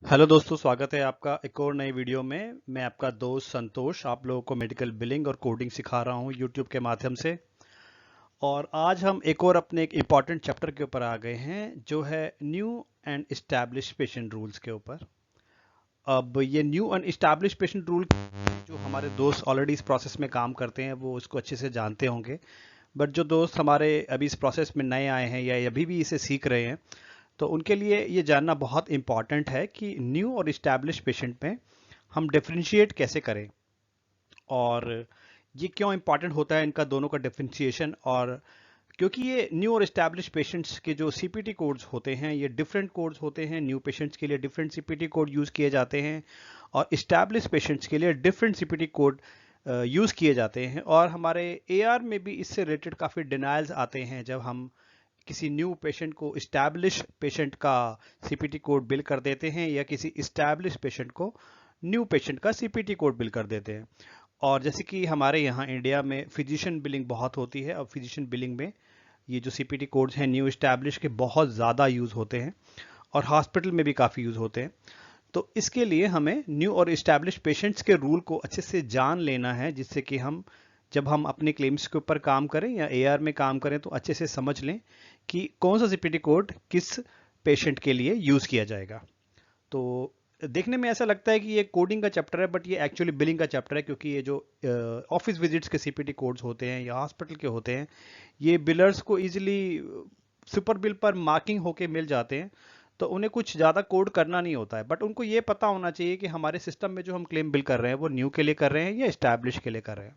Hello दोस्तों, स्वागत है आपका एक और नई वीडियो में। मैं आपका दोस्त संतोष आप लोगों को मेडिकल बिलिंग और कोडिंग सिखा रहा हूं यूट्यूब के माध्यम से। और आज हम एक और अपने एक इम्पॉर्टेंट चैप्टर के ऊपर आ गए हैं, जो है new and establish patient rules के ऊपर। अब ये new and establish patient rule जो हमारे दोस्त ऑलरेडी इस प्रोसेस में काम करते हैं वो उसको अच्छे से जानते होंगे। बट जो दोस्त हमारे अभी इस प्रोसेस में नए आए हैं या अभी भी इसे सीख रहे हैं, तो उनके लिए ये जानना बहुत इंपॉर्टेंट है कि न्यू और इस्टेब्लिश पेशेंट में हम डिफरेंशिएट कैसे करें, और ये क्यों इंपॉर्टेंट होता है इनका दोनों का डिफरेंशिएशन। और क्योंकि ये न्यू और इस्टेब्लिश पेशेंट्स के जो सीपीटी कोड्स होते हैं ये डिफरेंट कोड्स होते हैं। न्यू पेशेंट्स के लिए डिफरेंट सीपीटी कोड यूज़ किए जाते हैं और इस्टेब्लिश पेशेंट्स के लिए डिफरेंट सीपीटी कोड यूज़ किए जाते हैं। और हमारे एआर में भी इससे रिलेटेड काफ़ी डिनाइल्स आते हैं जब हम किसी न्यू पेशेंट को इस्टेब्लिश पेशेंट का सीपीटी कोड बिल कर देते हैं या किसी इस्टेब्लिश पेशेंट को न्यू पेशेंट का सीपीटी कोड बिल कर देते हैं। और जैसे कि हमारे यहाँ इंडिया में फिजिशियन बिलिंग बहुत होती है, और फिजिशियन बिलिंग में ये जो सीपीटी कोड्स हैं न्यू इस्टेब्लिश के बहुत ज़्यादा यूज़ होते हैं और हॉस्पिटल में भी काफ़ी यूज़ होते हैं। तो इसके लिए हमें न्यू और इस्टेब्लिश पेशेंट्स के रूल को अच्छे से जान लेना है, जिससे कि हम जब हम अपने क्लेम्स के ऊपर काम करें या एआर में काम करें तो अच्छे से समझ लें कि कौन सा सीपीटी कोड किस पेशेंट के लिए यूज़ किया जाएगा। तो देखने में ऐसा लगता है कि ये कोडिंग का चैप्टर है, बट ये एक्चुअली बिलिंग का चैप्टर है, क्योंकि ये जो ऑफिस विजिट्स के सीपीटी कोड्स होते हैं या हॉस्पिटल के होते हैं, ये बिलर्स को इजीली सुपर बिल पर मार्किंग होके मिल जाते हैं। तो उन्हें कुछ ज़्यादा कोड करना नहीं होता है, बट उनको ये पता होना चाहिए कि हमारे सिस्टम में जो हम क्लेम बिल कर रहे हैं वो न्यू के लिए कर रहे हैं या इस्टेब्लिश के लिए कर रहे हैं।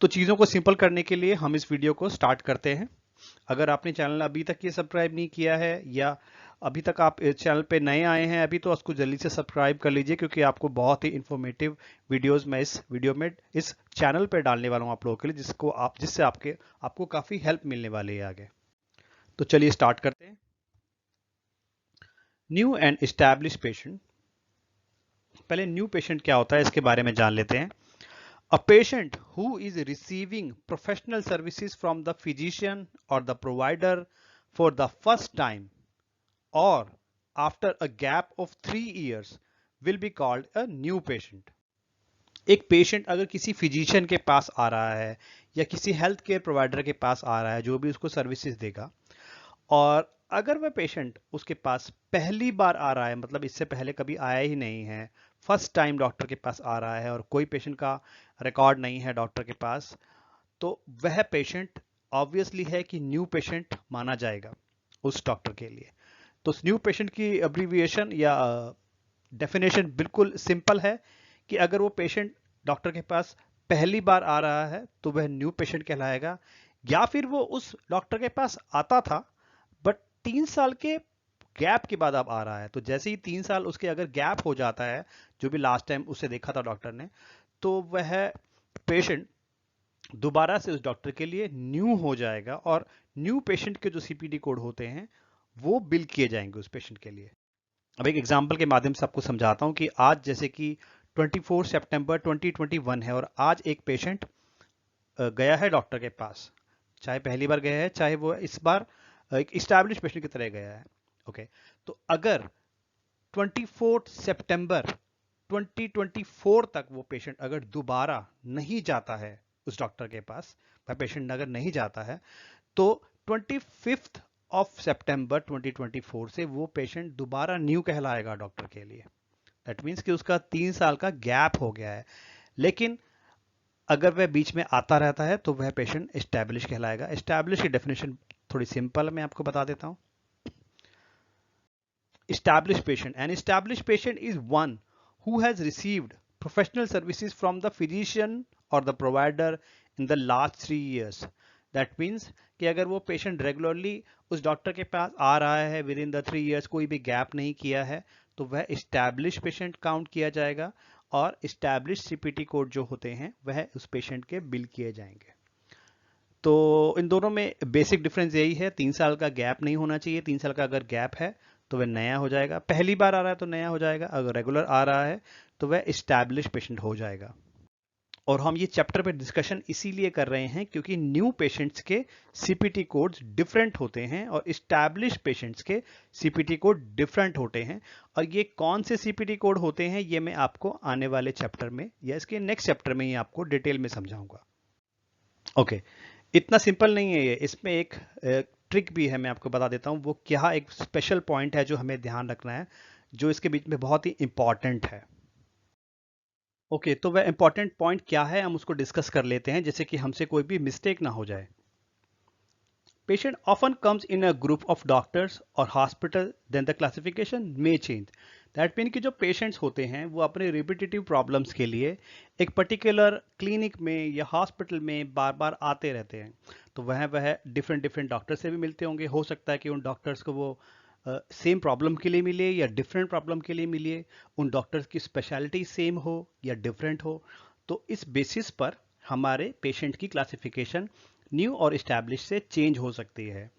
तो चीज़ों को सिंपल करने के लिए हम इस वीडियो को स्टार्ट करते हैं। अगर आपने चैनल अभी तक ये सब्सक्राइब नहीं किया है या अभी तक आप इस चैनल पे नए आए हैं अभी, तो उसको जल्दी से सब्सक्राइब कर लीजिए, क्योंकि आपको बहुत ही इंफॉर्मेटिव वीडियोस मैं इस वीडियो में इस चैनल पे डालने वाला हूँ आप लोगों के लिए, जिससे आपको काफ़ी हेल्प मिलने वाली है आगे। तो चलिए स्टार्ट करते हैं। New and establish patient. पहले न्यू पेशेंट क्या होता है इसके बारे में जान लेते हैं। A patient who is receiving professional services from the physician or the provider for the first time or after a gap of 3 years will be called a new patient. एक पेशेंट अगर किसी फिजिशियन के पास आ रहा है या किसी health care provider के पास आ रहा है जो भी उसको सर्विसेज देगा, और अगर वह पेशेंट उसके पास पहली बार आ रहा है, मतलब इससे पहले कभी आया ही नहीं है, फर्स्ट टाइम डॉक्टर के पास आ रहा है और कोई पेशेंट का रिकॉर्ड नहीं है डॉक्टर के पास, तो वह पेशेंट ऑब्वियसली है कि न्यू पेशेंट माना जाएगा उस डॉक्टर के लिए। तो उस न्यू पेशेंट की अब्रीविएशन या डेफिनेशन बिल्कुल सिंपल है कि अगर वो पेशेंट डॉक्टर के पास पहली बार आ रहा है तो वह न्यू पेशेंट कहलाएगा, या फिर वो उस डॉक्टर के पास आता था बट 3 साल के गैप के बाद अब आ रहा है। तो जैसे ही 3 साल उसके अगर गैप हो जाता है, जो भी लास्ट टाइम उसे देखा था डॉक्टर ने, तो वह पेशेंट दोबारा से उस डॉक्टर के लिए न्यू हो जाएगा और न्यू पेशेंट के जो सीपीडी कोड होते हैं वो बिल किए जाएंगे उस पेशेंट के लिए। अब एक एग्जांपल के माध्यम से आपको समझाता हूं कि आज जैसे कि 24 सितंबर 2021 है और आज एक पेशेंट गया है डॉक्टर के पास, चाहे पहली बार गया है चाहे वो इस बार एक इस्टेब्लिश पेशेंट की तरह गया है। ओके, तो अगर 24 सितंबर 2024 तक वो पेशेंट अगर दोबारा नहीं जाता है उस डॉक्टर के पास, वह पेशेंट अगर नहीं जाता है, तो 25 ऑफ सितंबर 2024 से वो पेशेंट दोबारा न्यू कहलाएगा डॉक्टर के लिए। दैट मीन्स कि उसका 3 साल का गैप हो गया है। लेकिन अगर वह बीच में आता रहता है तो वह पेशेंट एस्टैब्लिश कहलाएगा। एस्टैब्लिश की डेफिनेशन थोड़ी सिंपल मैं आपको बता देता हूं। Established patient. An established patient is one who has received professional services from the physician or the provider in the last 3 years. That means कि अगर वो पेशेंट रेगुलरली उस डॉक्टर के पास आ रहा है विद इन द 3 years, कोई भी gap नहीं किया है, तो वह इस्टेब्लिश पेशेंट काउंट किया जाएगा और इस्टेब्लिश सीपीटी कोड जो होते हैं वह उस पेशेंट के बिल किए जाएंगे। तो इन दोनों में बेसिक डिफरेंस यही है, 3 साल का गैप नहीं होना चाहिए। 3 साल का अगर गैप है तो वह नया हो जाएगा, पहली बार आ रहा है तो नया हो जाएगा, अगर रेगुलर आ रहा है तो वह इस्टेब्लिश पेशेंट हो जाएगा। और हम ये चैप्टर पे डिस्कशन इसीलिए कर रहे हैं क्योंकि न्यू पेशेंट्स के सीपीटी कोड्स डिफरेंट होते हैं और इस्टैब्लिश पेशेंट्स के सीपीटी कोड डिफरेंट होते हैं। और ये कौन से सीपीटी कोड होते हैं ये मैं आपको आने वाले चैप्टर में या इसके नेक्स्ट चैप्टर में ही आपको डिटेल में समझाऊंगा। ओके, इतना सिंपल नहीं है ये, इसमें एक ट्रिक भी है, मैं आपको बता देता हूँ वो क्या, एक स्पेशल पॉइंट है जो हमें ध्यान रखना है, जो इसके बीच में बहुत ही इंपॉर्टेंट है। ओके, तो वह इंपॉर्टेंट पॉइंट क्या है हम उसको डिस्कस कर लेते हैं, जैसे कि हमसे कोई भी मिस्टेक ना हो जाए। Patient often comes in a group of doctors और hospital, then the classification may change. That mean कि जो पेशेंट्स होते हैं वो अपने रिपीटेटिव प्रॉब्लम्स के लिए एक पर्टिकुलर क्लिनिक में या हॉस्पिटल में बार बार आते रहते हैं। तो वह डिफरेंट डिफरेंट डॉक्टर से भी मिलते होंगे, हो सकता है कि उन डॉक्टर्स को वो सेम प्रॉब्लम के लिए मिले या डिफरेंट प्रॉब्लम के लिए मिले, उन डॉक्टर्स की स्पेशलिटी सेम हो या डिफरेंट हो। तो इस बेसिस पर हमारे पेशेंट की क्लासिफिकेशन न्यू और इस्टेब्लिश से चेंज हो सकती है।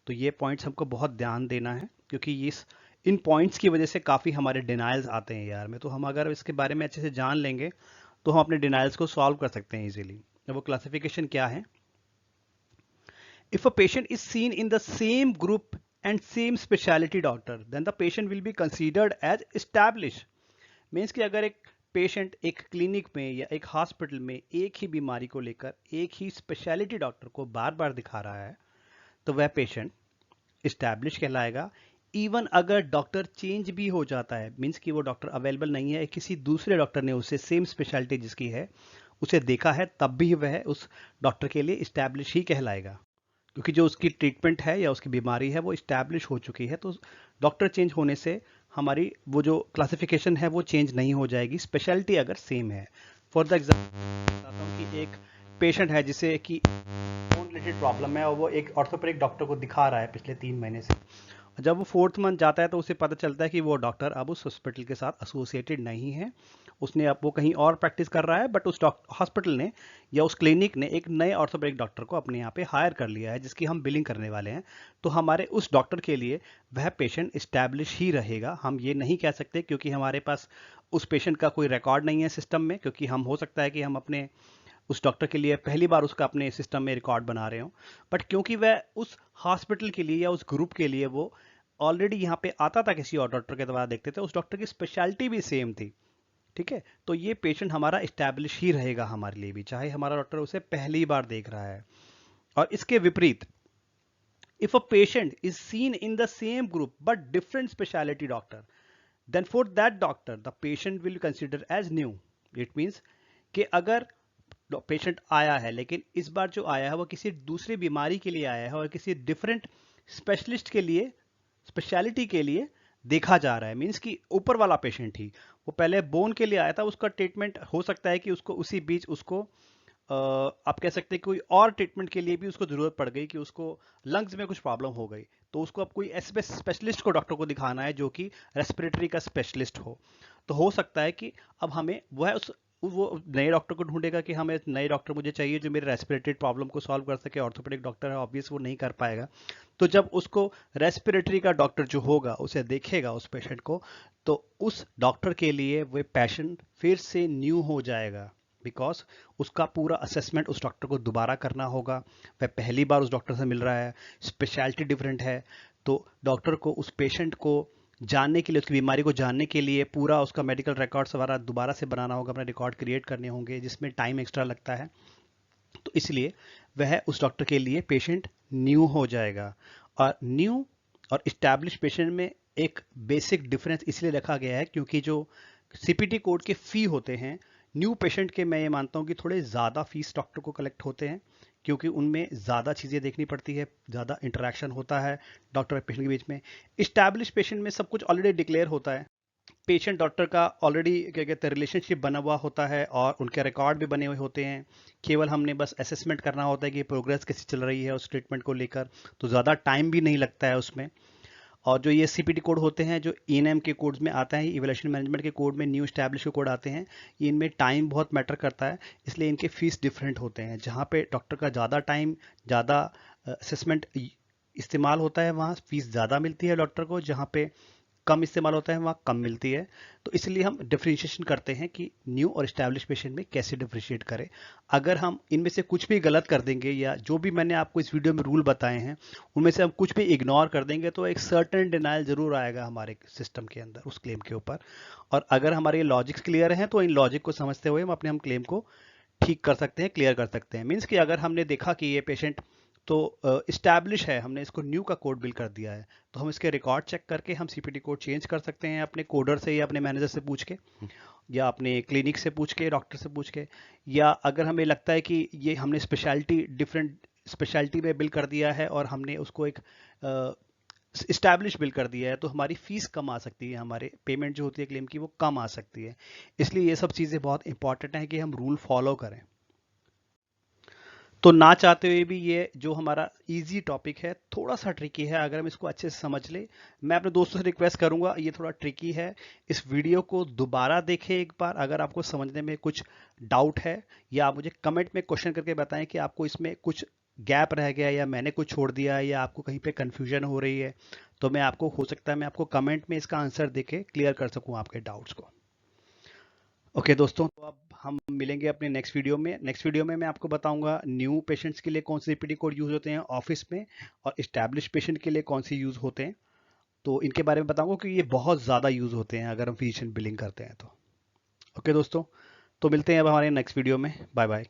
तो ये पॉइंट्स हमको बहुत ध्यान देना है क्योंकि इन पॉइंट्स की वजह से काफ़ी हमारे डिनाइल्स आते हैं यार में। तो हम अगर इसके बारे में अच्छे से जान लेंगे तो हम अपने डिनाइल्स को सॉल्व कर सकते हैं इजीली। वो क्लासिफिकेशन क्या है? If a patient is seen in the same group and same specialty doctor, then the patient will be considered as established. Means कि अगर एक पेशेंट एक क्लिनिक में या एक हॉस्पिटल में एक ही बीमारी को लेकर एक ही स्पेशलिटी डॉक्टर को बार बार दिखा रहा है तो वह पेशेंट इस्टेब्लिश कहलाएगा। इवन अगर डॉक्टर चेंज भी हो जाता है, मीन्स कि वो डॉक्टर अवेलेबल नहीं है, किसी दूसरे डॉक्टर ने उससे सेम स्पेशलिटी जिसकी है उसे देखा है, तब भी वह उस डॉक्टर के लिए इस्टेब्लिश ही कहलाएगा क्योंकि जो उसकी ट्रीटमेंट है या उसकी बीमारी है वो इस्टेब्लिश हो चुकी है। तो डॉक्टर चेंज होने से हमारी वो जो क्लासिफिकेशन है वो चेंज नहीं हो जाएगी, स्पेशलिटी अगर सेम है। फॉर द एग्जाम्पल बताता हूँ कि एक पेशेंट है जिसे कि बोन रिलेटेड प्रॉब्लम है और वो एक ऑर्थोपेडिक डॉक्टर को दिखा रहा है पिछले 3 महीने से। जब वो 4th मंथ जाता है तो उसे पता चलता है कि वो डॉक्टर अब उस हॉस्पिटल के साथ एसोसिएटेड नहीं है, उसने अब वो कहीं और प्रैक्टिस कर रहा है, बट उस हॉस्पिटल ने या उस क्लिनिक ने एक नए ऑर्थोपेडिक डॉक्टर को अपने यहाँ पे हायर कर लिया है जिसकी हम बिलिंग करने वाले हैं। तो हमारे उस डॉक्टर के लिए वह पेशेंट इस्टेब्लिश ही रहेगा। हम ये नहीं कह सकते क्योंकि हमारे पास उस पेशेंट का कोई रिकॉर्ड नहीं है सिस्टम में, क्योंकि हम हो सकता है कि हम अपने उस डॉक्टर के लिए पहली बार उसका अपने सिस्टम में रिकॉर्ड बना रहे हो, बट क्योंकि वह उस हॉस्पिटल के लिए या उस ग्रुप के लिए वो ऑलरेडी यहाँ पे आता था, किसी और डॉक्टर के द्वारा देखते थे, उस डॉक्टर की स्पेशलिटी भी सेम थी, ठीक है, तो ये पेशेंट हमारा इस्टेब्लिश ही रहेगा हमारे लिए भी, चाहे हमारा डॉक्टर उसे पहली बार देख रहा है। और इसके विपरीत, if a patient is seen in the same group but different speciality doctor, then for that doctor the patient will consider as new. It means कि अगर पेशेंट आया है लेकिन इस बार जो आया है वो किसी दूसरी बीमारी के लिए आया है और किसी डिफरेंट स्पेशलिस्ट के लिए, स्पेशलिटी के लिए देखा जा रहा है, मीन्स कि ऊपर वाला पेशेंट ही, वो पहले बोन के लिए आया था, उसका ट्रीटमेंट हो सकता है कि उसको उसी बीच उसको आप कह सकते हैं कोई और ट्रीटमेंट के लिए भी उसको जरूरत पड़ गई कि उसको लंग्स में कुछ प्रॉब्लम हो गई, तो उसको अब कोई ऐसे स्पेशलिस्ट को डॉक्टर को दिखाना है जो कि रेस्पिरेटरी का स्पेशलिस्ट हो। तो हो सकता है कि अब हमें वो नए डॉक्टर को ढूंढेगा कि हमें नए डॉक्टर मुझे चाहिए जो मेरे रेस्पिरेटरी प्रॉब्लम को सॉल्व कर सके। ऑर्थोपेडिक डॉक्टर है, ऑब्वियस वो नहीं कर पाएगा। तो जब उसको रेस्पिरेटरी का डॉक्टर जो होगा उसे देखेगा उस पेशेंट को, तो उस डॉक्टर के लिए वो पेशेंट फिर से न्यू हो जाएगा, बिकॉज उसका पूरा असेसमेंट उस डॉक्टर को दोबारा करना होगा। वह पहली बार उस डॉक्टर से मिल रहा है, स्पेशलिटी डिफरेंट है, तो डॉक्टर को उस पेशेंट को जानने के लिए, उसकी बीमारी को जानने के लिए पूरा उसका मेडिकल रिकॉर्ड सवारा दोबारा से बनाना होगा, अपने रिकॉर्ड क्रिएट करने होंगे जिसमें टाइम एक्स्ट्रा लगता है। तो इसलिए वह उस डॉक्टर के लिए पेशेंट न्यू हो जाएगा। और न्यू और इस्टेब्लिश पेशेंट में एक बेसिक डिफरेंस इसलिए रखा गया है क्योंकि जो सीपीटी कोड के फी होते हैं, न्यू पेशेंट के मैं ये मानता हूँ कि थोड़े ज़्यादा फीस डॉक्टर को कलेक्ट होते हैं क्योंकि उनमें ज़्यादा चीज़ें देखनी पड़ती है, ज़्यादा इंटरेक्शन होता है डॉक्टर और पेशेंट के बीच में। इस्टेब्लिश पेशेंट में सब कुछ ऑलरेडी डिक्लेयर होता है, पेशेंट डॉक्टर का ऑलरेडी क्या कहते हैं रिलेशनशिप बना हुआ होता है और उनके रिकॉर्ड भी बने हुए होते हैं। केवल हमने बस असेसमेंट करना होता है कि प्रोग्रेस कैसी चल रही है उस ट्रीटमेंट को लेकर, तो ज़्यादा टाइम भी नहीं लगता है उसमें। और जो ये सीपीटी कोड होते हैं, जो ईएनएम के कोड्स में आता है, इवैल्यूएशन मैनेजमेंट के कोड में न्यू एस्टैब्लिश के कोड आते हैं, इनमें टाइम बहुत मैटर करता है, इसलिए इनके फीस डिफरेंट होते हैं। जहाँ पे डॉक्टर का ज़्यादा टाइम, ज़्यादा असेसमेंट इस्तेमाल होता है, वहाँ फीस ज़्यादा मिलती है डॉक्टर को। जहाँ पे कम इस्तेमाल होता है वहाँ कम मिलती है। तो इसलिए हम डिफरेंशिएशन करते हैं कि न्यू और इस्टेब्लिश पेशेंट में कैसे डिफरेंशिएट करें। अगर हम इनमें से कुछ भी गलत कर देंगे या जो भी मैंने आपको इस वीडियो में रूल बताए हैं उनमें से हम कुछ भी इग्नोर कर देंगे तो एक सर्टेन डिनाइल जरूर आएगा हमारे सिस्टम के अंदर उस क्लेम के ऊपर। और अगर हमारे लॉजिक्स क्लियर हैं तो इन लॉजिक को समझते हुए हम क्लेम को ठीक कर सकते हैं, क्लियर कर सकते हैं। मीन्स कि अगर हमने देखा कि ये पेशेंट तो इस्टेब्लिश है, हमने इसको न्यू का कोड बिल कर दिया है, तो हम इसके रिकॉर्ड चेक करके हम सीपीटी कोड चेंज कर सकते हैं अपने कोडर से या अपने मैनेजर से पूछ के या अपने क्लिनिक से पूछ के, डॉक्टर से पूछ के। या अगर हमें लगता है कि ये हमने डिफरेंट स्पेशलिटी में बिल कर दिया है और हमने उसको एक इस्टेब्लिश बिल कर दिया है तो हमारी फीस कम आ सकती है, हमारे पेमेंट जो होती है क्लेम की वो कम आ सकती है। इसलिए ये सब चीज़ें बहुत इंपॉर्टेंट हैं कि हम रूल फॉलो करें। तो ना चाहते हुए भी ये जो हमारा इजी टॉपिक है थोड़ा सा ट्रिकी है, अगर हम इसको अच्छे से समझ ले। मैं अपने दोस्तों से रिक्वेस्ट करूंगा, ये थोड़ा ट्रिकी है, इस वीडियो को दोबारा देखें एक बार अगर आपको समझने में कुछ डाउट है, या आप मुझे कमेंट में क्वेश्चन करके बताएं कि आपको इसमें कुछ गैप रह गया या मैंने कुछ छोड़ दिया या आपको कहीं पे कंफ्यूजन हो रही है। तो मैं आपको हो सकता है मैं आपको कमेंट में इसका आंसर देके क्लियर कर सकूं आपके डाउट्स को। ओके दोस्तों, तो अब हम मिलेंगे अपने नेक्स्ट वीडियो में। नेक्स्ट वीडियो में मैं आपको बताऊंगा न्यू पेशेंट्स के लिए कौन से सीपीटी कोड यूज होते हैं ऑफिस में और इस्टेब्लिश पेशेंट के लिए कौन से यूज होते हैं। तो इनके बारे में बताऊंगा कि ये बहुत ज़्यादा यूज होते हैं अगर हम फिजिशियन बिलिंग करते हैं तो। ओके दोस्तों, तो मिलते हैं अब हमारे नेक्स्ट वीडियो में। Bye bye.